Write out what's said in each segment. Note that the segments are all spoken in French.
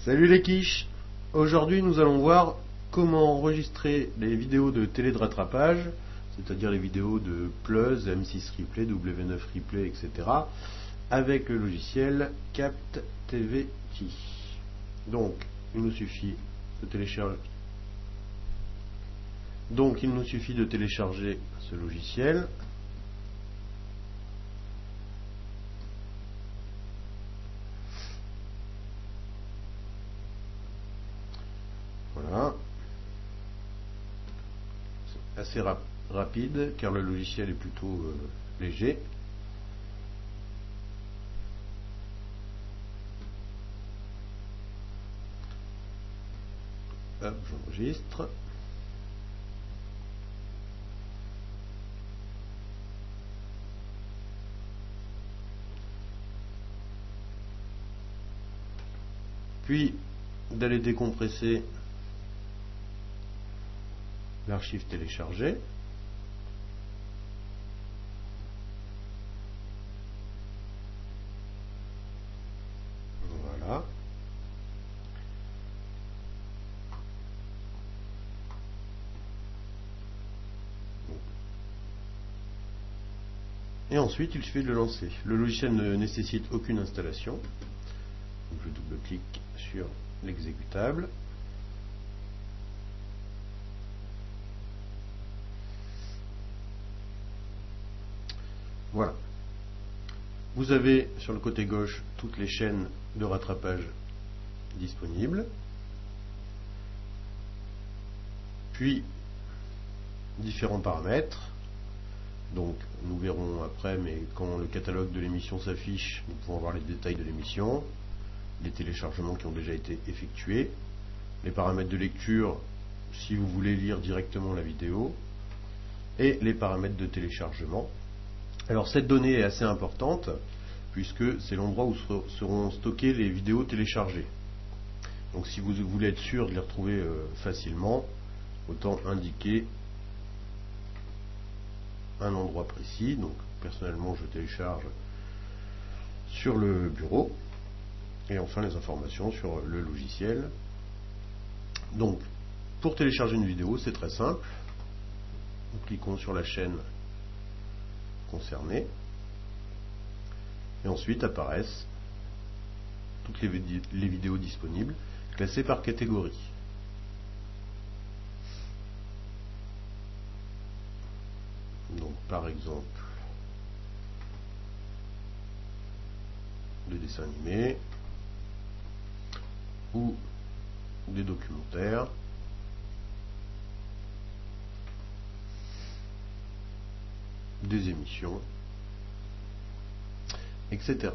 Salut les quiches. Aujourd'hui nous allons voir comment enregistrer les vidéos de télé de rattrapage, c'est-à-dire les vidéos de Plus, M6 Replay, W9 Replay, etc. avec le logiciel CaptTVT. Donc il nous suffit de télécharger ce logiciel. Voilà. C'est assez rapide car le logiciel est plutôt léger. Hop, j'enregistre. Puis d'aller décompresser l'archive téléchargée. Voilà. Et ensuite, il suffit de le lancer. Le logiciel ne nécessite aucune installation. Donc, je double-clique sur l'exécutable. Voilà. Vous avez sur le côté gauche toutes les chaînes de rattrapage disponibles. Puis différents paramètres. Donc nous verrons après, mais quand le catalogue de l'émission s'affiche, nous pouvons voir les détails de l'émission, les téléchargements qui ont déjà été effectués, les paramètres de lecture si vous voulez lire directement la vidéo, et les paramètres de téléchargement. Alors cette donnée est assez importante puisque c'est l'endroit où seront stockées les vidéos téléchargées. Donc si vous voulez être sûr de les retrouver facilement, autant indiquer un endroit précis. Donc personnellement je télécharge sur le bureau, et enfin les informations sur le logiciel. Donc pour télécharger une vidéo c'est très simple, nous cliquons sur la chaîne concernée et ensuite apparaissent toutes les vidéos disponibles classées par catégorie. Donc par exemple des dessins animés ou des documentaires, des émissions, etc.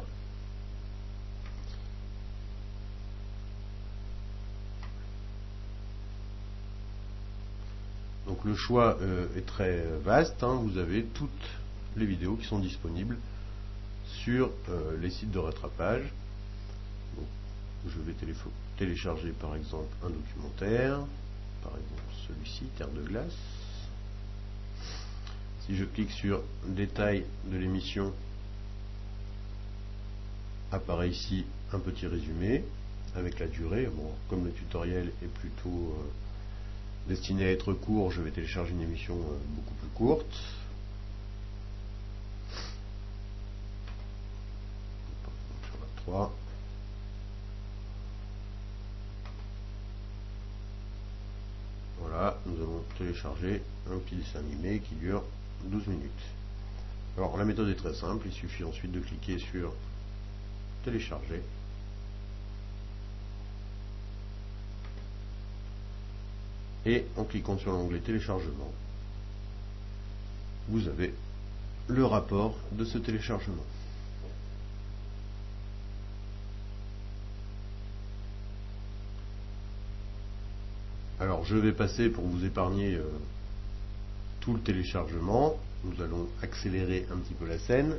Donc le choix est très vaste, hein. Vous avez toutes les vidéos qui sont disponibles sur les sites de rattrapage. Donc, je vais télécharger par exemple un documentaire, par exemple celui-ci, Terre de glace. Si je clique sur détail de l'émission, apparaît ici un petit résumé avec la durée. Bon, comme le tutoriel est plutôt destiné à être court, je vais télécharger une émission beaucoup plus courte. Sur la 3. Voilà, nous allons télécharger un petit dessin animé qui dure 12 minutes. Alors la méthode est très simple, il suffit ensuite de cliquer sur télécharger. Et en cliquant sur l'onglet téléchargement, vous avez le rapport de ce téléchargement. Alors je vais passer pour vous épargner tout le téléchargement. Nous allons accélérer un petit peu la scène.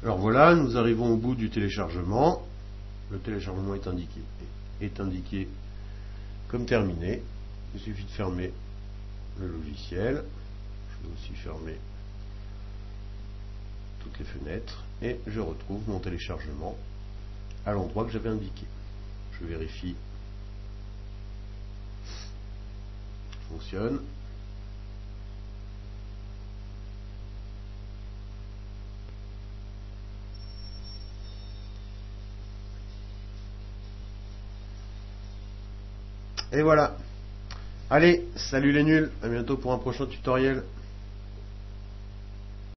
Alors voilà, nous arrivons au bout du téléchargement. Le téléchargement est indiqué comme terminé. il suffit de fermer le logiciel. Je vais aussi fermer toutes les fenêtres et je retrouve mon téléchargement à l'endroit que j'avais indiqué. Je vérifie. Fonctionne. Et voilà. Allez, salut les nuls, à bientôt pour un prochain tutoriel.